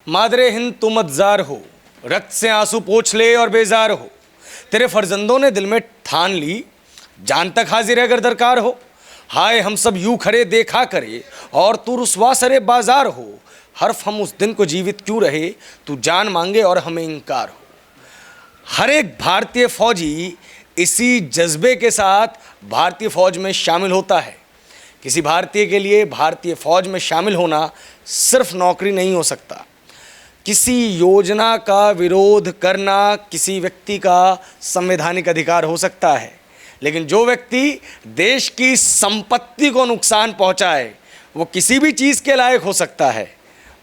मादरे हिंद तुम मतजार हो, रक्त से आंसू पोंछ ले और बेजार हो। तेरे फर्जंदों ने दिल में ठान ली, जान तक हाजिर है अगर दरकार हो। हाय हम सब यूं खड़े देखा करे और तू रुसवा सरे बाजार हो। हर्फ हम उस दिन को जीवित क्यों रहे, तू जान मांगे और हमें इनकार हो। हर एक भारतीय फौजी इसी जज्बे के साथ भारतीय फौज में शामिल होता है। किसी भारतीय के लिए भारतीय फौज में शामिल होना सिर्फ नौकरी नहीं हो सकता। किसी योजना का विरोध करना किसी व्यक्ति का संवैधानिक अधिकार हो सकता है, लेकिन जो व्यक्ति देश की संपत्ति को नुकसान पहुंचाए वो किसी भी चीज़ के लायक हो सकता है,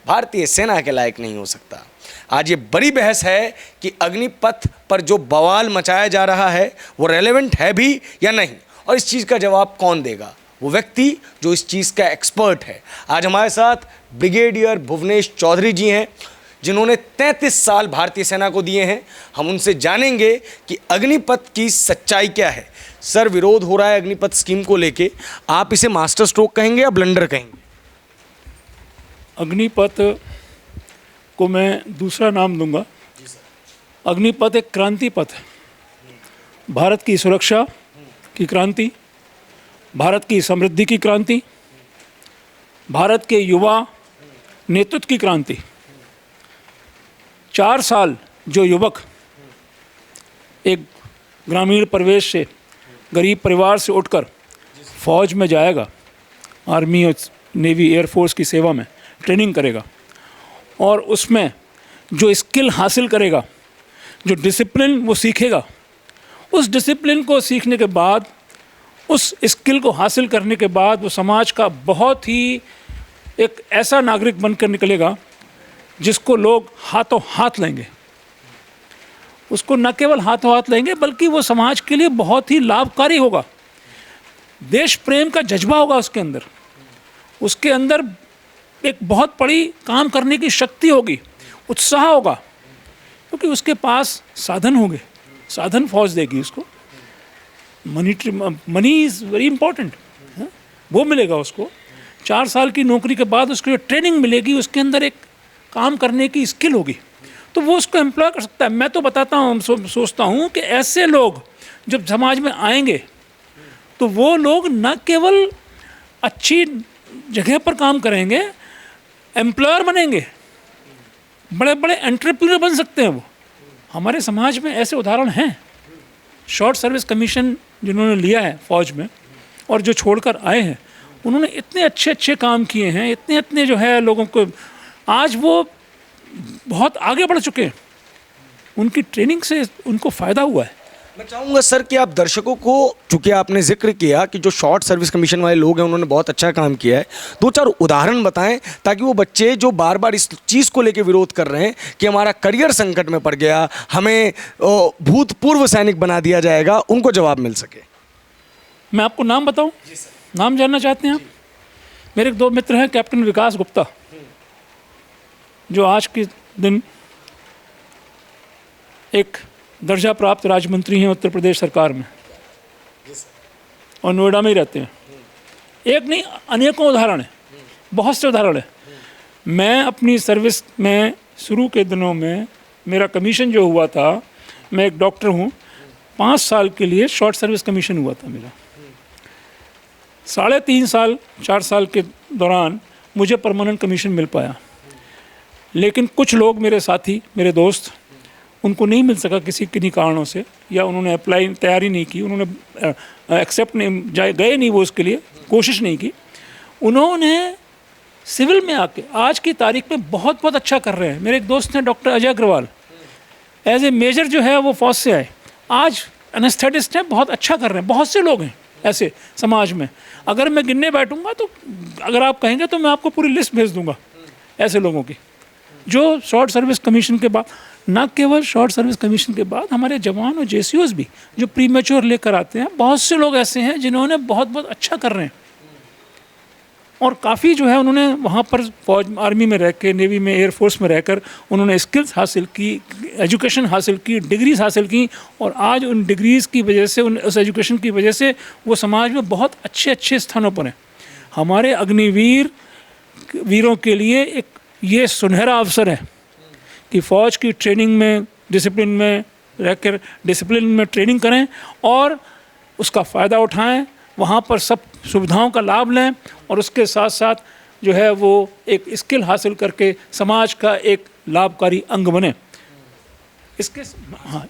भारतीय सेना के लायक नहीं हो सकता। आज ये बड़ी बहस है कि अग्निपथ पर जो बवाल मचाया जा रहा है वो रेलेवेंट है भी या नहीं, और इस चीज़ का जवाब कौन देगा? वो व्यक्ति जो इस चीज़ का एक्सपर्ट है। आज हमारे साथ ब्रिगेडियर भुवनेश चौधरी जी हैं, जिन्होंने 33 साल भारतीय सेना को दिए हैं। हम उनसे जानेंगे कि अग्निपथ की सच्चाई क्या है। सर, विरोध हो रहा है अग्निपथ स्कीम को लेके, आप इसे मास्टर स्ट्रोक कहेंगे या ब्लंडर कहेंगे? अग्निपथ को मैं दूसरा नाम दूंगा। अग्निपथ एक क्रांति पथ है, भारत की सुरक्षा की क्रांति, भारत की समृद्धि की क्रांति, भारत के युवा नेतृत्व की क्रांति। 4 साल जो युवक एक ग्रामीण परिवेश से, गरीब परिवार से उठकर फौज में जाएगा, आर्मी और नेवी एयरफोर्स की सेवा में ट्रेनिंग करेगा और उसमें जो स्किल हासिल करेगा, जो डिसिप्लिन वो सीखेगा, उस डिसिप्लिन को सीखने के बाद, उस स्किल को हासिल करने के बाद वो समाज का बहुत ही एक ऐसा नागरिक बनकर निकलेगा जिसको लोग हाथों हाथ लेंगे। उसको न केवल हाथों हाथ लेंगे बल्कि वो समाज के लिए बहुत ही लाभकारी होगा। देश प्रेम का जज्बा होगा उसके अंदर, उसके अंदर एक बहुत बड़ी काम करने की शक्ति होगी, उत्साह होगा, क्योंकि उसके पास साधन होंगे। साधन फौज देगी उसको। मनी इज़ वेरी इंपॉर्टेंट, वो मिलेगा उसको। 4 साल की नौकरी के बाद उसको ट्रेनिंग मिलेगी, उसके अंदर एक काम करने की स्किल होगी, तो वो उसको एम्प्लॉय कर सकता है। मैं तो बताता हूँ, सोचता हूँ कि ऐसे लोग जब समाज में आएंगे तो वो लोग न केवल अच्छी जगह पर काम करेंगे, एम्प्लॉयर बनेंगे, बड़े बड़े एंटरप्रेन्योर बन सकते हैं वो। हमारे समाज में ऐसे उदाहरण हैं। शॉर्ट सर्विस कमीशन जिन्होंने लिया है फौज में और जो छोड़कर आए हैं, उन्होंने इतने अच्छे अच्छे काम किए हैं, इतने जो है लोगों को, आज वो बहुत आगे बढ़ चुके हैं। उनकी ट्रेनिंग से उनको फ़ायदा हुआ है। मैं चाहूँगा सर कि आप दर्शकों को, चूँकि आपने जिक्र किया कि जो शॉर्ट सर्विस कमीशन वाले लोग हैं उन्होंने बहुत अच्छा काम किया है, 2-4 उदाहरण बताएं ताकि वो बच्चे जो बार बार इस चीज़ को लेकर विरोध कर रहे हैं कि हमारा करियर संकट में पड़ गया, हमें भूतपूर्व सैनिक बना दिया जाएगा, उनको जवाब मिल सके। मैं आपको नाम बताऊँ? नाम जानना चाहते हैं आप? मेरे 2 मित्र हैं, कैप्टन विकास गुप्ता, जो आज के दिन एक दर्जा प्राप्त राज्य मंत्री हैं उत्तर प्रदेश सरकार में और नोएडा में ही रहते हैं। एक नहीं, अनेकों उदाहरण हैं, बहुत से उदाहरण हैं। मैं अपनी सर्विस में शुरू के दिनों में, मेरा कमीशन जो हुआ था, मैं एक डॉक्टर हूँ, 5 साल के लिए शॉर्ट सर्विस कमीशन हुआ था मेरा। 3.5 साल 4 साल के दौरान मुझे परमानेंट कमीशन मिल पाया, लेकिन कुछ लोग, मेरे साथी, मेरे दोस्त, उनको नहीं मिल सका किन्हीं कारणों से, या उन्होंने अप्लाई तैयारी नहीं की, उन्होंने एक्सेप्ट नहीं गए नहीं, वो उसके लिए कोशिश नहीं की। उन्होंने सिविल में आके आज की तारीख में बहुत बहुत अच्छा कर रहे हैं। मेरे एक दोस्त हैं doctor Ajay Agrawal, as a major जो है वो फौज से आए, आज एनेस्थेटिस्ट हैं, बहुत अच्छा कर रहे हैं। बहुत से लोग हैं ऐसे समाज में, अगर मैं गिनने बैठूंगा तो, अगर आप कहेंगे तो मैं आपको पूरी लिस्ट भेज दूंगा ऐसे लोगों की, जो शॉर्ट सर्विस कमीशन के बाद, न केवल शॉर्ट सर्विस कमीशन के बाद, हमारे जवान और जेसीओज भी जो प्रीमेच्योर लेकर आते हैं, बहुत से लोग ऐसे हैं जिन्होंने बहुत बहुत अच्छा कर रहे हैं। और काफ़ी जो है उन्होंने वहाँ पर फौज, आर्मी में रह के, नेवी में, एयरफोर्स में रहकर उन्होंने स्किल्स हासिल की, एजुकेशन हासिल की, डिग्रीज हासिल की, और आज उन डिग्रीज़ की वजह से, उस एजुकेशन की वजह से वो समाज में बहुत अच्छे अच्छे स्थानों पर हैं। हमारे अग्निवीरों के लिए एक ये सुनहरा अवसर है कि फ़ौज की ट्रेनिंग में, डिसिप्लिन में रहकर डिसिप्लिन में ट्रेनिंग करें और उसका फ़ायदा उठाएं, वहाँ पर सब सुविधाओं का लाभ लें और उसके साथ साथ जो है वो एक स्किल हासिल करके समाज का एक लाभकारी अंग बने।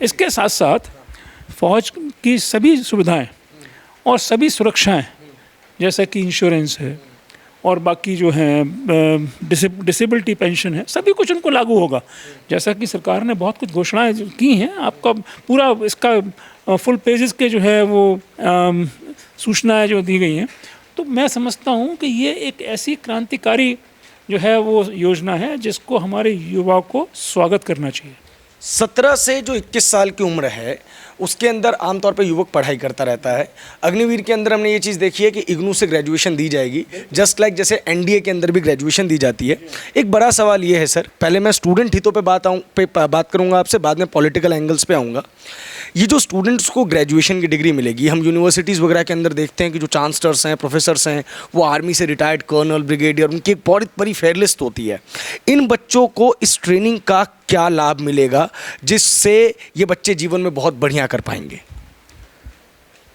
इसके साथ साथ फ़ौज की सभी सुविधाएं और सभी सुरक्षाएं, जैसा कि इंश्योरेंस है और बाकी जो हैं डिसेबिलिटी पेंशन है, सभी कुछ उनको लागू होगा। जैसा कि सरकार ने बहुत कुछ घोषणाएं की हैं, आपका पूरा इसका फुल पेजेस के जो है वो सूचनाएं जो दी गई हैं, तो मैं समझता हूँ कि ये एक ऐसी क्रांतिकारी जो है वो योजना है जिसको हमारे युवाओं को स्वागत करना चाहिए। 17 से जो 21 साल की उम्र है उसके अंदर आमतौर पर युवक पढ़ाई करता रहता है। अग्निवीर के अंदर हमने ये चीज़ देखी है कि इग्नू से ग्रेजुएशन दी जाएगी, जस्ट लाइक जैसे एनडीए के अंदर भी ग्रेजुएशन दी जाती है। एक बड़ा सवाल ये है सर, पहले मैं स्टूडेंट हितों पे बात करूँगा आपसे, बाद में पॉलिटिकल एंगल्स पे आऊँगा। ये जो स्टूडेंट्स को ग्रेजुएशन की डिग्री मिलेगी, हम यूनिवर्सिटीज़ वगैरह के अंदर देखते हैं कि जो चांसलर्स हैं, प्रोफेसर्स हैं, वो आर्मी से रिटायर्ड कर्नल, ब्रिगेडियर, उनकी एक बहुत बड़ी फेयर लिस्ट होती है। इन बच्चों को इस ट्रेनिंग का क्या लाभ मिलेगा जिससे ये बच्चे जीवन में बहुत बढ़िया कर पाएंगे?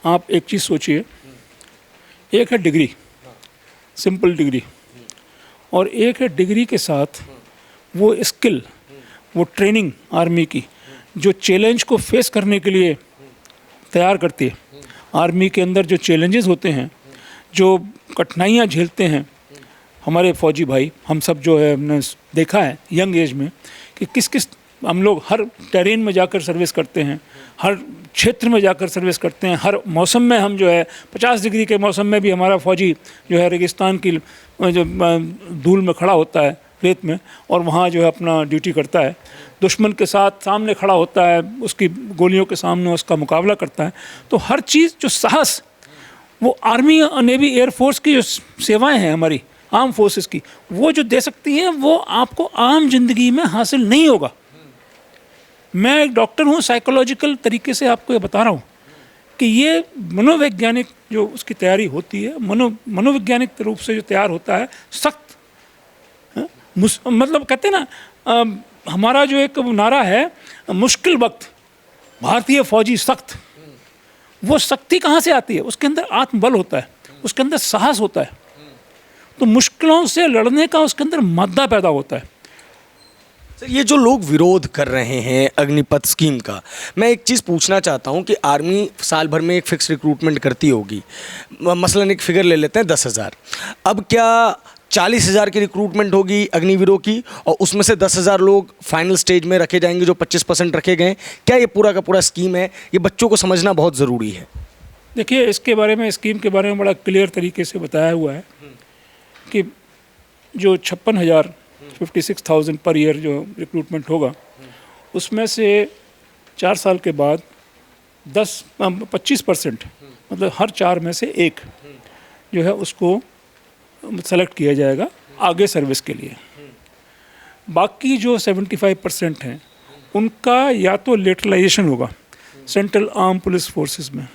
आप एक चीज़ सोचिए, एक है डिग्री, सिंपल डिग्री, और एक है डिग्री के साथ वो स्किल, वो ट्रेनिंग आर्मी की जो चैलेंज को फेस करने के लिए तैयार करती है। आर्मी के अंदर जो चैलेंजेस होते हैं, जो कठिनाइयाँ झेलते हैं हमारे फौजी भाई, हम सब जो है हमने देखा है यंग एज में कि किस किस हम लोग हर टेरेन में जाकर सर्विस करते हैं, हर क्षेत्र में जाकर सर्विस करते हैं, हर मौसम में हम जो है 50 डिग्री के मौसम में भी हमारा फौजी जो है रेगिस्तान की जो धूल में खड़ा होता है, रेत में, और वहाँ जो है अपना ड्यूटी करता है, दुश्मन के साथ सामने खड़ा होता है, उसकी गोलियों के सामने उसका मुकाबला करता है। तो हर चीज़ जो साहस वो आर्मी, नेवी, एयरफोर्स की जो सेवाएँ हैं हमारी आर्म फोर्सेस की, वो जो दे सकती हैं वो आपको आम जिंदगी में हासिल नहीं होगा। मैं एक डॉक्टर हूँ, साइकोलॉजिकल तरीके से आपको ये बता रहा हूँ कि ये मनोवैज्ञानिक जो उसकी तैयारी होती है, मनोवैज्ञानिक रूप से जो तैयार होता है, सख्त, मतलब कहते हैं ना, हमारा जो एक नारा है, मुश्किल वक्त भारतीय फौजी सख्त, वो शक्ति कहाँ से आती है? उसके अंदर आत्मबल होता है, उसके अंदर साहस होता है, तो मुश्किलों से लड़ने का उसके अंदर मादा पैदा होता है। सर, ये जो लोग विरोध कर रहे हैं अग्निपथ स्कीम का, मैं एक चीज़ पूछना चाहता हूँ कि आर्मी साल भर में एक फिक्स रिक्रूटमेंट करती होगी, मसलन एक फिगर ले लेते हैं 10,000। अब क्या 40,000 की रिक्रूटमेंट होगी अग्निवीरों की और उसमें से 10,000 लोग फाइनल स्टेज में रखे जाएंगे जो 25% रखे गए? क्या ये पूरा का पूरा स्कीम है? ये बच्चों को समझना बहुत ज़रूरी है। देखिए, इसके बारे में, स्कीम के बारे में बड़ा क्लियर तरीके से बताया हुआ है कि जो 56,000 पर ईयर जो रिक्रूटमेंट होगा, उसमें से 4 साल के बाद 25%, मतलब हर 4 में से एक जो है उसको सेलेक्ट किया जाएगा आगे सर्विस के लिए। बाकी जो 75% हैं उनका या तो लेटरलाइजेशन होगा सेंट्रल आर्म पुलिस फोर्सेस में,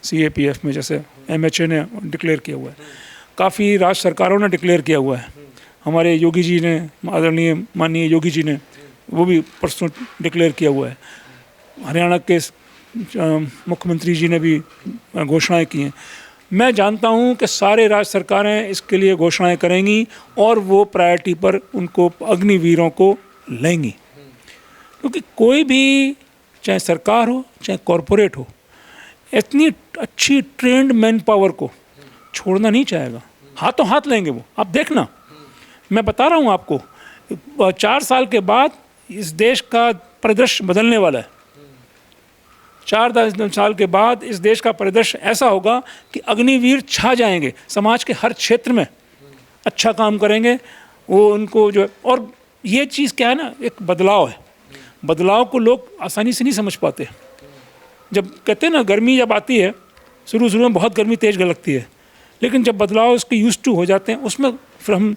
CAPF में, जैसे MHA ने डिक्लेयर किया हुआ है, काफ़ी राज्य सरकारों ने डिक्लेयर किया हुआ है, हमारे योगी जी ने, आदरणीय माननीय योगी जी ने वो भी परसों डिक्लेयर किया हुआ है, हरियाणा के मुख्यमंत्री जी ने भी घोषणाएं की हैं। मैं जानता हूं कि सारे राज्य सरकारें इसके लिए घोषणाएं करेंगी और वो प्रायोरिटी पर उनको अग्निवीरों को लेंगी, क्योंकि कोई भी, चाहे सरकार हो चाहे कॉरपोरेट हो, इतनी अच्छी ट्रेंड मैन पावर को छोड़ना नहीं चाहेगा, हाथों हाथ लेंगे वो। आप देखना, मैं बता रहा हूँ आपको, 4 साल के बाद इस देश का परिदृश्य बदलने वाला है। 4 साल के बाद इस देश का परिदृश्य ऐसा होगा कि अग्निवीर छा जाएंगे, समाज के हर क्षेत्र में अच्छा काम करेंगे वो, उनको जो, और ये चीज़ क्या है ना, एक बदलाव है, बदलाव को लोग आसानी से नहीं समझ पाते। जब कहते हैं ना, गर्मी जब आती है, शुरू में बहुत गर्मी तेज लगती है, लेकिन जब बदलाव उसके यूज्ड टू हो जाते हैं, उसमें फिर हम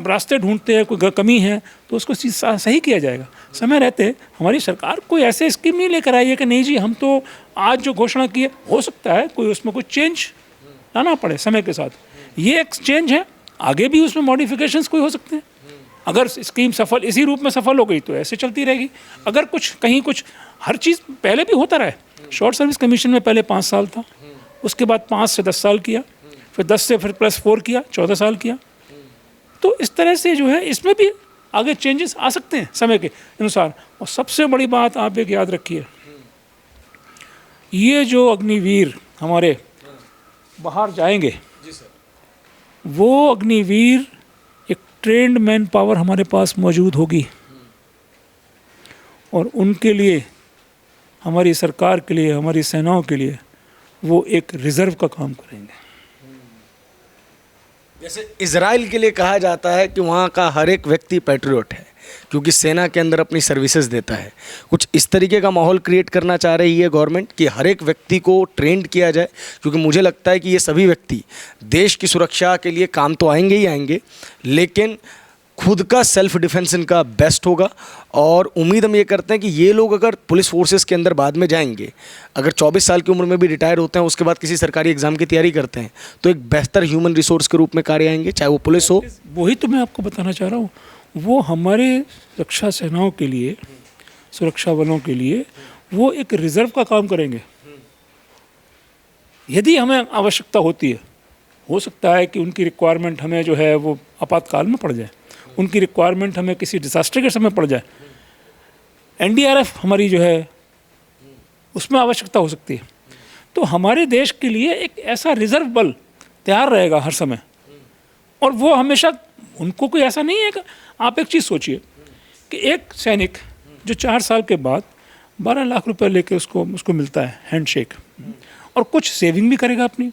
रास्ते ढूंढते हैं, कोई कमी है तो उसको सही किया जाएगा। समय रहते हमारी सरकार कोई ऐसे स्कीम नहीं लेकर आई है कि नहीं जी हम तो आज जो घोषणा की है, हो सकता है कोई उसमें कोई चेंज लाना पड़े समय के साथ, ये एक चेंज है, आगे भी उसमें मॉडिफिकेशंस कोई हो सकते हैं, अगर स्कीम सफल इसी रूप में सफल हो गई तो ऐसे चलती रहेगी। अगर कुछ कहीं कुछ हर चीज़ पहले भी होता रहा है। शॉर्ट सर्विस कमीशन में पहले 5 साल था, उसके बाद 5 से 10 साल किया, फिर 10 से फिर +4 किया, 14 साल किया। तो इस तरह से जो है इसमें भी आगे चेंजेस आ सकते हैं समय के अनुसार। और सबसे बड़ी बात आप एक याद रखिए, ये जो अग्निवीर हमारे बाहर जाएंगे, वो अग्निवीर एक ट्रेंड मैन पावर हमारे पास मौजूद होगी और उनके लिए, हमारी सरकार के लिए, हमारी सेनाओं के लिए वो एक रिजर्व का काम करेंगे। जैसे इजराइल के लिए कहा जाता है कि वहाँ का हर एक व्यक्ति पैट्रियट है क्योंकि सेना के अंदर अपनी सर्विसेज देता है। कुछ इस तरीके का माहौल क्रिएट करना चाह रही है गवर्नमेंट कि हर एक व्यक्ति को ट्रेंड किया जाए, क्योंकि मुझे लगता है कि ये सभी व्यक्ति देश की सुरक्षा के लिए काम तो आएंगे ही आएंगे, लेकिन खुद का सेल्फ डिफेंस इनका बेस्ट होगा। और उम्मीद हम ये करते हैं कि ये लोग अगर पुलिस फोर्सेस के अंदर बाद में जाएंगे, अगर 24 साल की उम्र में भी रिटायर होते हैं, उसके बाद किसी सरकारी एग्जाम की तैयारी करते हैं, तो एक बेहतर ह्यूमन रिसोर्स के रूप में कार्य आएंगे, चाहे वो पुलिस हो। वही तो मैं आपको बताना चाह रहा हूँ, वो हमारे रक्षा सेनाओं के लिए, सुरक्षा बलों के लिए वो एक रिजर्व का काम करेंगे। यदि हमें आवश्यकता होती है, हो सकता है कि उनकी रिक्वायरमेंट हमें जो है वो आपातकाल में पड़ जाए, उनकी रिक्वायरमेंट हमें किसी डिजास्टर के समय पड़ जाए, NDRF हमारी जो है उसमें आवश्यकता हो सकती है। तो हमारे देश के लिए एक ऐसा रिजर्व बल तैयार रहेगा हर समय। और वो हमेशा, उनको कोई ऐसा नहीं है कि आप एक चीज़ सोचिए कि एक सैनिक जो 4 साल के बाद 12 लाख रुपए लेके उसको मिलता है हैंडशेक, और कुछ सेविंग भी करेगा अपनी,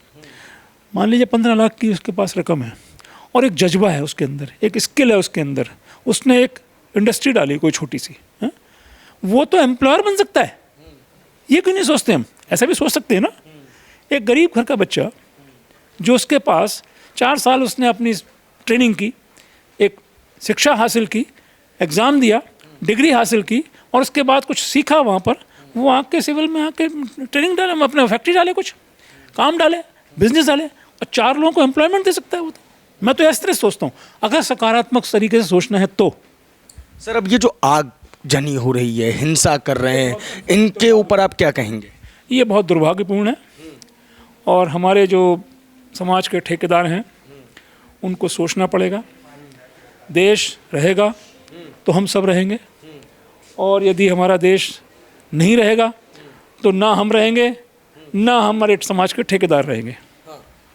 मान लीजिए 15 लाख की उसके पास रकम है, और एक जज्बा है उसके अंदर, एक स्किल है उसके अंदर, उसने एक इंडस्ट्री डाली कोई छोटी सी, है? वो तो एम्प्लॉयर बन सकता है। ये क्यों नहीं सोचते हम? ऐसा भी सोच सकते हैं ना। एक गरीब घर का बच्चा जो उसके पास 4 साल उसने अपनी ट्रेनिंग की, एक शिक्षा हासिल की, एग्ज़ाम दिया, डिग्री हासिल की, और उसके बाद कुछ सीखा वहाँ पर, वो आके सिविल में आके ट्रेनिंग डाले, अपने फैक्ट्री डाले, कुछ काम डाले, बिजनेस डाले, और 4 लोगों को एम्प्लॉयमेंट दे सकता है वो तो। मैं तो इस तरह सोचता हूँ, अगर सकारात्मक तरीके से सोचना है तो। सर, अब ये जो आगजनी हो रही है, हिंसा कर रहे हैं, इनके ऊपर आप क्या कहेंगे? ये बहुत दुर्भाग्यपूर्ण है, और हमारे जो समाज के ठेकेदार हैं उनको सोचना पड़ेगा। देश रहेगा तो हम सब रहेंगे, और यदि हमारा देश नहीं रहेगा तो ना हम रहेंगे, ना हमारे समाज के ठेकेदार रहेंगे।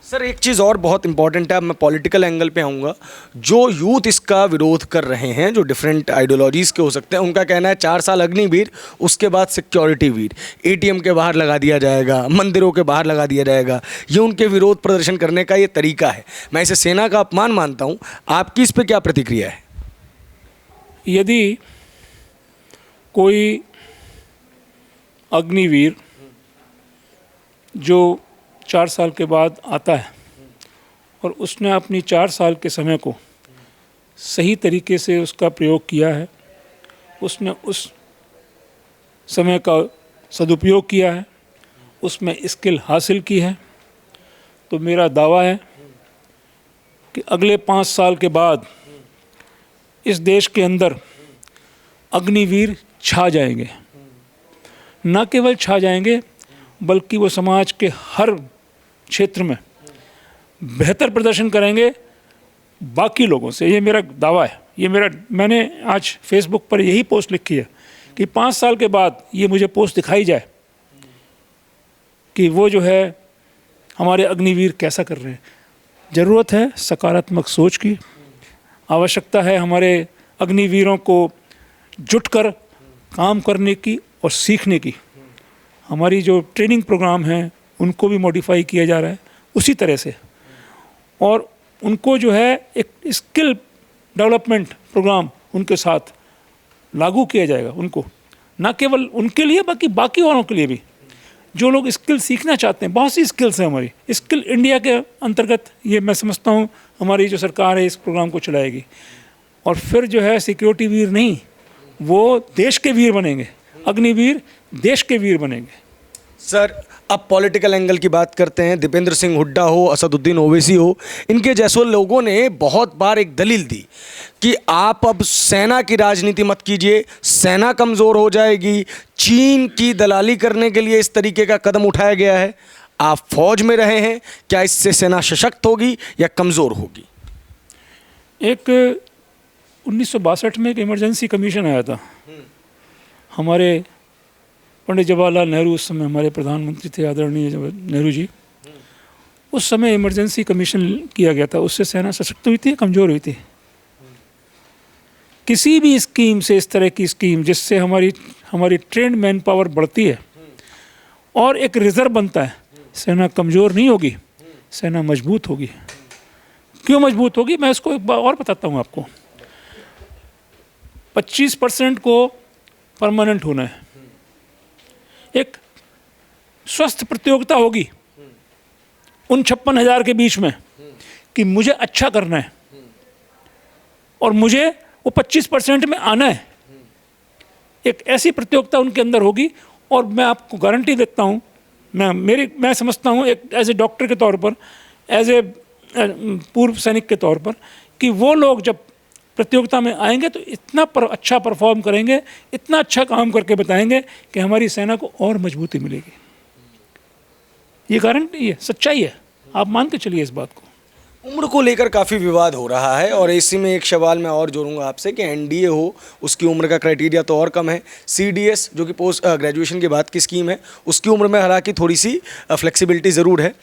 सर, एक चीज़ और बहुत इंपॉर्टेंट है, अब मैं पॉलिटिकल एंगल पे आऊँगा। जो यूथ इसका विरोध कर रहे हैं, जो डिफरेंट आइडियोलॉजीज़ के हो सकते हैं, उनका कहना है 4 साल अग्निवीर, उसके बाद सिक्योरिटी वीर, ATM के बाहर लगा दिया जाएगा, मंदिरों के बाहर लगा दिया जाएगा। ये उनके विरोध प्रदर्शन करने का ये तरीका है। मैं इसे सेना का अपमान मानता हूँ। आपकी इस पर क्या प्रतिक्रिया है? यदि कोई अग्निवीर जो 4 साल के बाद आता है और उसने अपनी 4 साल के समय को सही तरीके से उसका प्रयोग किया है, उसने उस समय का सदुपयोग किया है, उसमें स्किल हासिल की है, तो मेरा दावा है कि अगले 5 साल के बाद इस देश के अंदर अग्निवीर छा जाएंगे। न केवल छा जाएंगे, बल्कि वो समाज के हर क्षेत्र में बेहतर प्रदर्शन करेंगे बाकी लोगों से। ये मेरा दावा है। मैंने आज फेसबुक पर यही पोस्ट लिखी है कि 5 साल के बाद ये मुझे पोस्ट दिखाई जाए कि वो जो है हमारे अग्निवीर कैसा कर रहे हैं। ज़रूरत है सकारात्मक सोच की, आवश्यकता है हमारे अग्निवीरों को जुटकर काम करने की और सीखने की। हमारी जो ट्रेनिंग प्रोग्राम हैं उनको भी मॉडिफाई किया जा रहा है उसी तरह से, और उनको जो है एक स्किल डेवलपमेंट प्रोग्राम उनके साथ लागू किया जाएगा। उनको न केवल उनके लिए, बाकी औरों के लिए भी, जो लोग स्किल सीखना चाहते हैं। बहुत सी स्किल्स हैं हमारी। स्किल इंडिया के अंतर्गत ये मैं समझता हूँ हमारी जो सरकार है इस प्रोग्राम को चलाएगी, और फिर जो है सिक्योरिटी वीर नहीं, वो देश के वीर बनेंगे। अग्निवीर देश के वीर बनेंगे। सर, अब पॉलिटिकल एंगल की बात करते हैं। दीपेंद्र सिंह हुड्डा हो, असदुद्दीन ओवैसी हो, इनके जैसों लोगों ने बहुत बार एक दलील दी कि आप अब सेना की राजनीति मत कीजिए, सेना कमज़ोर हो जाएगी, चीन की दलाली करने के लिए इस तरीके का कदम उठाया गया है। आप फौज में रहे हैं, क्या इससे सेना सशक्त होगी या कमज़ोर होगी? एक 1962 में एक इमरजेंसी कमीशन आया था। हमारे पंडित जवाहरलाल नेहरू उस समय हमारे प्रधानमंत्री थे, आदरणीय नेहरू जी। उस समय इमरजेंसी कमीशन किया गया था। उससे सेना सशक्त हुई थी, कमज़ोर हुई थी? किसी भी स्कीम से, इस तरह की स्कीम जिससे हमारी ट्रेंड मैन पावर बढ़ती है और एक रिजर्व बनता है, सेना कमज़ोर नहीं होगी, सेना मजबूत होगी। क्यों मजबूत होगी? मैं इसको एक बार और बताता हूँ आपको। 25% को परमानेंट होना है, एक स्वस्थ प्रतियोगिता होगी उन 56,000 के बीच में कि मुझे अच्छा करना है और मुझे वो 25% में आना है। एक ऐसी प्रतियोगिता उनके अंदर होगी। और मैं आपको गारंटी देता हूँ, मैं समझता हूँ एक एज ए डॉक्टर के तौर पर, एज ए पूर्व सैनिक के तौर पर, कि वो लोग जब प्रतियोगिता में आएंगे तो इतना अच्छा परफॉर्म करेंगे, इतना अच्छा काम करके बताएंगे कि हमारी सेना को और मजबूती मिलेगी। ये गारंटी है, सच्चाई है, आप मान के चलिए इस बात को। उम्र को लेकर काफ़ी विवाद हो रहा है और इसी में एक सवाल मैं और जोड़ूंगा आपसे कि एनडीए हो, उसकी उम्र का क्राइटेरिया तो और कम है। सीडीएस जो कि पोस्ट ग्रेजुएशन के बाद की स्कीम है, उसकी उम्र में हालांकि थोड़ी सी फ्लेक्सिबिलिटी ज़रूर है।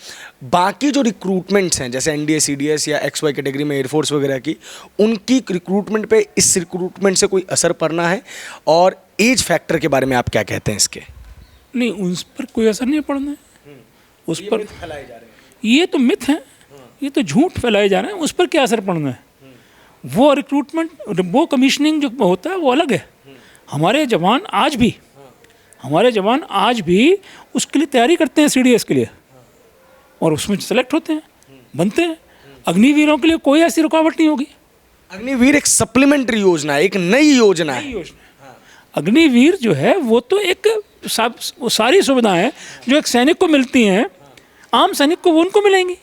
बाकी जो रिक्रूटमेंट्स हैं जैसे एनडीए, सीडीएस या XY कैटेगरी में एयरफोर्स वगैरह की, उनकी रिक्रूटमेंट पे इस रिक्रूटमेंट से कोई असर पड़ना है? और एज फैक्टर के बारे में आप क्या कहते हैं इसके? नहीं, उस पर कोई असर नहीं पड़ना है। उस पर फैलाए जा रहे हैं, ये तो मिथ है, ये तो झूठ फैलाए जा रहे हैं। उस पर क्या असर पड़ना है? वो रिक्रूटमेंट, वो कमीशनिंग जो होता है वो अलग है। हमारे जवान आज भी उसके लिए तैयारी करते हैं, सीडीएस के लिए, और उसमें सेलेक्ट होते हैं, बनते हैं। अग्निवीरों के लिए कोई ऐसी रुकावट नहीं होगी। अग्निवीर एक सप्लीमेंट्री योजना है, एक नई योजना है। अग्निवीर जो है वो तो एक वो सारी सुविधाएं जो एक सैनिक को मिलती हैं, आम सैनिक को वो उनको मिलेंगी।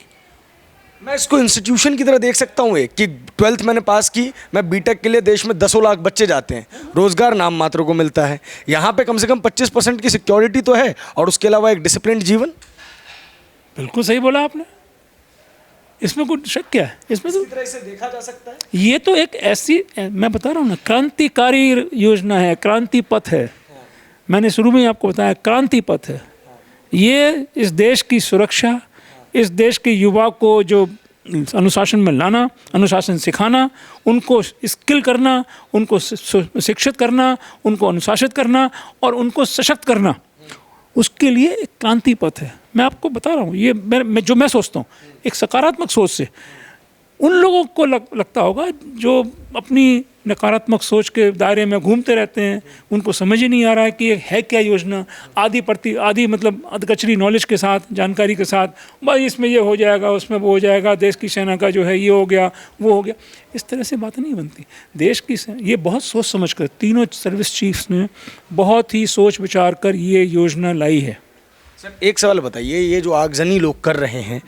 मैं इसको इंस्टीट्यूशन की तरह देख सकता हूँ एक कि 12th मैंने पास की, मैं बीटेक के लिए देश में 10 लाख बच्चे जाते हैं, रोजगार नाम मात्र को मिलता है। यहाँ पे कम से कम 25% की सिक्योरिटी तो है और उसके अलावा एक डिसिप्लिन जीवन। बिल्कुल सही बोला आपने, इसमें कोई शक क्या है? इसमें तो तरह से देखा जा सकता है। ये तो एक ऐसी, मैं बता रहा हूँ ना, क्रांतिकारी योजना है, क्रांति पथ है। मैंने शुरू में ही आपको बताया, क्रांति पथ है ये। इस देश की सुरक्षा, इस देश के युवा को जो अनुशासन में लाना, अनुशासन सिखाना, उनको स्किल करना, उनको शिक्षित करना, उनको अनुशासित करना और उनको सशक्त करना, उसके लिए एक क्रांति पथ है। मैं आपको बता रहा हूँ, ये मैं सोचता हूँ एक सकारात्मक सोच से। उन लोगों को लगता होगा जो अपनी नकारात्मक सोच के दायरे में घूमते रहते हैं, उनको समझ ही नहीं आ रहा है कि ये है क्या योजना। आधी मतलब अधकचरी नॉलेज के साथ, जानकारी के साथ, भाई इसमें ये हो जाएगा, उसमें वो हो जाएगा, देश की सेना का जो है ये हो गया, वो हो गया। इस तरह से बात नहीं बनती। देश की ये बहुत सोच समझ कर, तीनों सर्विस चीफ्स ने बहुत ही सोच विचार कर ये योजना लाई है। सर, एक सवाल बताइए, ये जो आगजनी लोग कर रहे हैं,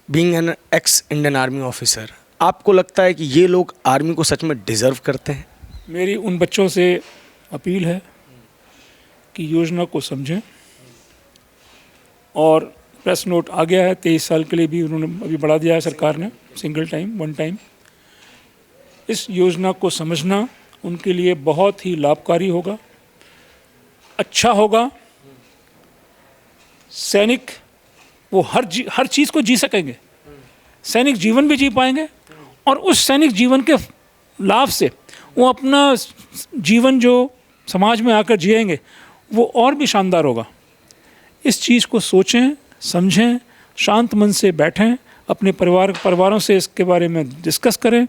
being an x Indian army officer, आपको लगता है कि ये लोग आर्मी को सच में डिजर्व करते हैं? मेरी उन बच्चों से अपील है कि योजना को समझें। और प्रेस नोट आ गया है, 23 साल के लिए भी उन्होंने अभी बढ़ा दिया है सरकार ने, सिंगल टाइम, वन टाइम। इस योजना को समझना उनके लिए बहुत ही लाभकारी होगा, अच्छा होगा। सैनिक वो हर चीज़ को जी सकेंगे, सैनिक जीवन भी जी पाएंगे और उस सैनिक जीवन के लाभ से वो अपना जीवन जो समाज में आकर जिएंगे वो और भी शानदार होगा। इस चीज़ को सोचें, समझें, शांत मन से बैठें, अपने परिवारों से इसके बारे में डिस्कस करें।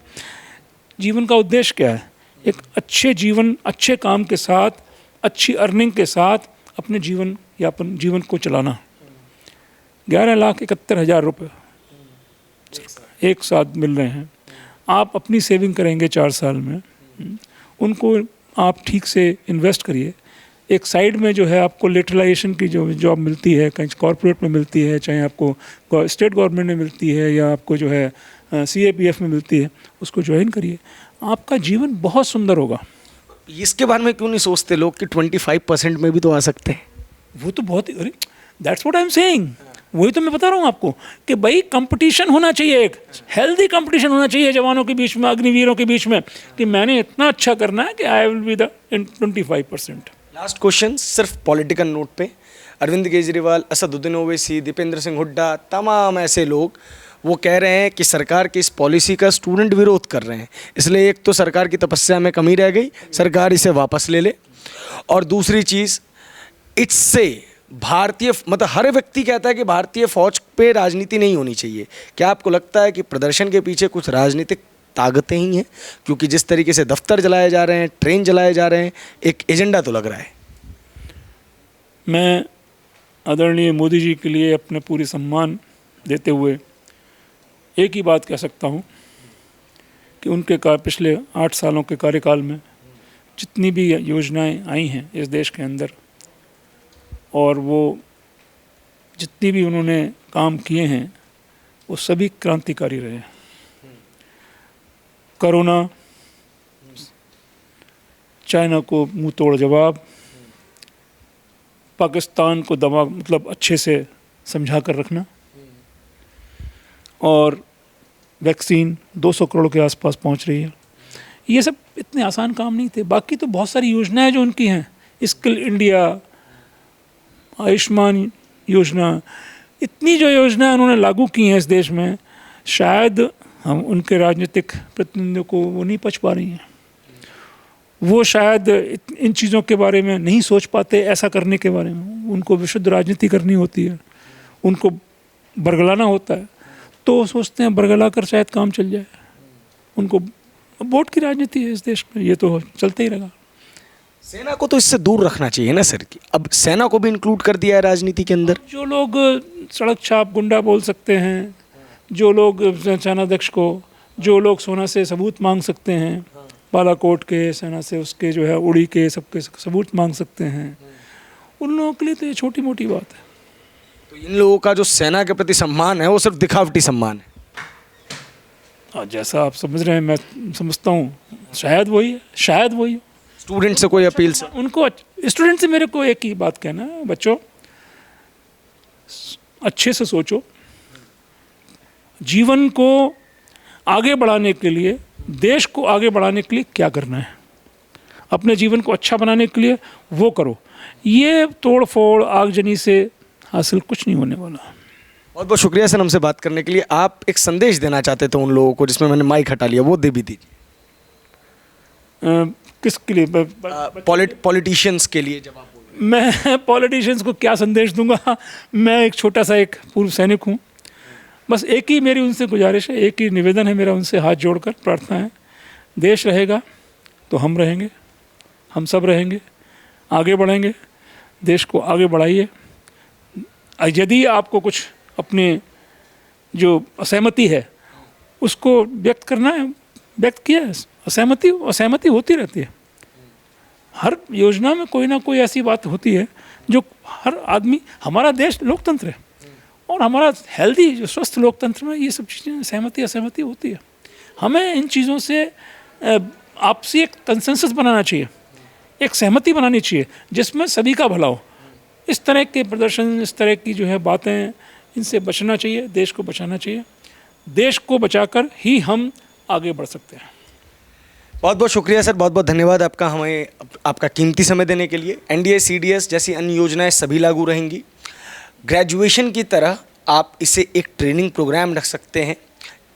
जीवन का उद्देश्य क्या है? एक अच्छे जीवन, अच्छे काम के साथ, अच्छी अर्निंग के साथ अपने जीवन को चलाना। 11,71,000 रुपये एक साथ मिल रहे हैं। आप अपनी सेविंग करेंगे 4 साल में, उनको आप ठीक से इन्वेस्ट करिए, एक साइड में जो है आपको लेटरलाइजेशन की जो जॉब मिलती है, कहीं कॉर्पोरेट में मिलती है, चाहे आपको स्टेट गवर्नमेंट में मिलती है या आपको जो है CAPF में मिलती है, उसको ज्वाइन करिए, आपका जीवन बहुत सुंदर होगा। इसके बारे में क्यों नहीं सोचते लोग कि 25% में भी तो आ सकते हैं? वो तो बहुत ही, अरे that's what I am saying, वही तो मैं बता रहा हूँ आपको कि भाई कंपटीशन होना चाहिए, एक हेल्दी कंपटीशन होना चाहिए जवानों के बीच में, अग्निवीरों के बीच में, कि मैंने इतना अच्छा करना है कि I will be the 25%। Last question सिर्फ पॉलिटिकल नोट पे, अरविंद केजरीवाल, असदुद्दीन ओवैसी, दीपेंद्र सिंह हुड्डा, तमाम ऐसे लोग वो कह रहे हैं कि सरकार की इस पॉलिसी का स्टूडेंट विरोध कर रहे हैं, इसलिए एक तो सरकार की तपस्या में कमी रह गई, सरकार इसे वापस ले ले, और दूसरी चीज़ इससे भारतीय मतलब हर व्यक्ति कहता है कि भारतीय फौज पे राजनीति नहीं होनी चाहिए। क्या आपको लगता है कि प्रदर्शन के पीछे कुछ राजनीतिक ताकतें ही हैं? क्योंकि जिस तरीके से दफ्तर जलाए जा रहे हैं, ट्रेन जलाए जा रहे हैं, एक एजेंडा तो लग रहा है। मैं आदरणीय मोदी जी के लिए अपने पूरी सम्मान देते हुए एक ही बात कह सकता हूँ कि उनके पिछले 8 सालों के कार्यकाल में जितनी भी योजनाएं आई हैं इस देश के अंदर, और वो जितनी भी उन्होंने काम किए हैं वो सभी क्रांतिकारी रहे हैं। कोरोना, चाइना को मुंह तोड़ जवाब, पाकिस्तान को दबा मतलब अच्छे से समझा कर रखना, और वैक्सीन 200 करोड़ के आसपास पहुंच रही है। ये सब इतने आसान काम नहीं थे। बाकी तो बहुत सारी योजनाएं जो उनकी हैं, स्किल इंडिया, आयुष्मान योजना, इतनी जो योजनाएं उन्होंने लागू की हैं इस देश में, शायद हम उनके राजनीतिक प्रतिनिधियों को वो नहीं पच पा रही हैं। वो शायद इन चीज़ों के बारे में नहीं सोच पाते, ऐसा करने के बारे में। उनको विशुद्ध राजनीति करनी होती है, उनको बरगलाना होता है, तो सोचते हैं बरगला कर शायद काम चल जाए। उनको वोट की राजनीति है इस देश में, ये तो चलते ही रहेगा। सेना को तो इससे दूर रखना चाहिए ना सर? कि अब सेना को भी इंक्लूड कर दिया है राजनीति के अंदर। जो लोग सड़क छाप गुंडा बोल सकते हैं, जो लोग सेनाध्यक्ष को, जो लोग सोना से सबूत मांग सकते हैं, बालाकोट के सेना से उसके जो है उड़ी के सबके सबूत मांग सकते हैं, उन लोगों के लिए तो ये छोटी मोटी बात है। तो इन लोगों का जो सेना के प्रति सम्मान है वो सिर्फ दिखावटी सम्मान है। जैसा आप समझ रहे हैं मैं समझता हूँ, शायद वही है, शायद वही है। स्टूडेंट से कोई अपील से उनको, स्टूडेंट से मेरे को एक ही बात कहना है, बच्चों अच्छे से सोचो, जीवन को आगे बढ़ाने के लिए, देश को आगे बढ़ाने के लिए क्या करना है, अपने जीवन को अच्छा बनाने के लिए वो करो। ये तोड़ फोड़ आगजनी से हासिल कुछ नहीं होने वाला। बहुत बहुत शुक्रिया सर हमसे बात करने के लिए। आप एक संदेश देना चाहते थे उन लोगों को, जिसमें मैंने माइक हटा लिया, वो दे भी दीजिए। किसके लिए? पॉलिटिशियंस के लिए। जब आप मैं पॉलिटिशियंस को क्या संदेश दूंगा? मैं एक छोटा सा एक पूर्व सैनिक हूँ। बस एक ही मेरी उनसे गुजारिश है, एक ही निवेदन है मेरा उनसे, हाथ जोड़कर प्रार्थना है, देश रहेगा तो हम रहेंगे, हम सब रहेंगे, आगे बढ़ेंगे, देश को आगे बढ़ाइए। यदि आपको कुछ अपने जो असहमति है उसको व्यक्त करना है, व्यक्त किया है। असहमति होती रहती है, हर योजना में कोई ना कोई ऐसी बात होती है जो हर आदमी, हमारा देश लोकतंत्र है और हमारा हेल्दी जो स्वस्थ लोकतंत्र में ये सब चीज़ें असहमति होती है। हमें इन चीज़ों से आपसी एक कंसेंसस बनाना चाहिए, एक सहमति बनानी चाहिए जिसमें सभी का भला हो। इस तरह के प्रदर्शन, इस तरह की जो है बातें, इनसे बचना चाहिए, देश को बचाना चाहिए। देश को बचाकर ही हम आगे बढ़ सकते हैं। बहुत बहुत शुक्रिया सर, बहुत बहुत धन्यवाद आपका हमें आपका कीमती समय देने के लिए। NDA CDS जैसी अन्य योजनाएं सभी लागू रहेंगी। ग्रेजुएशन की तरह आप इसे एक ट्रेनिंग प्रोग्राम रख सकते हैं।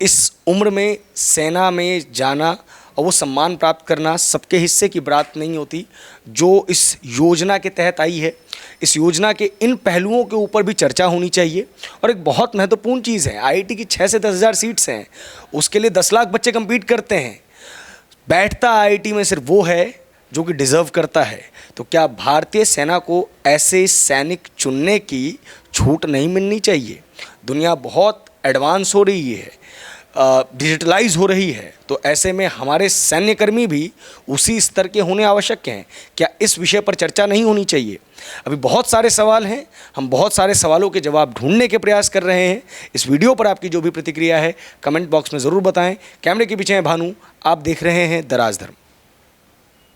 इस उम्र में सेना में जाना और वो सम्मान प्राप्त करना सबके हिस्से की बात नहीं होती। जो इस योजना के तहत आई है, इस योजना के इन पहलुओं के ऊपर भी चर्चा होनी चाहिए। और एक बहुत महत्वपूर्ण चीज़ है, IIT की 6 से 10 हज़ार सीट्स हैं, उसके लिए 10 लाख बच्चे कम्पीट करते हैं। बैठता IIT में सिर्फ वो है जो कि डिज़र्व करता है। तो क्या भारतीय सेना को ऐसे सैनिक चुनने की छूट नहीं मिलनी चाहिए? दुनिया बहुत एडवांस हो रही है, डिजिटलाइज हो रही है, तो ऐसे में हमारे सैन्यकर्मी भी उसी स्तर के होने आवश्यक हैं। क्या इस विषय पर चर्चा नहीं होनी चाहिए? अभी बहुत सारे सवाल हैं, हम बहुत सारे सवालों के जवाब ढूंढने के प्रयास कर रहे हैं। इस वीडियो पर आपकी जो भी प्रतिक्रिया है कमेंट बॉक्स में ज़रूर बताएं। कैमरे के पीछे हैं भानु, आप देख रहे हैं दराज धर्म।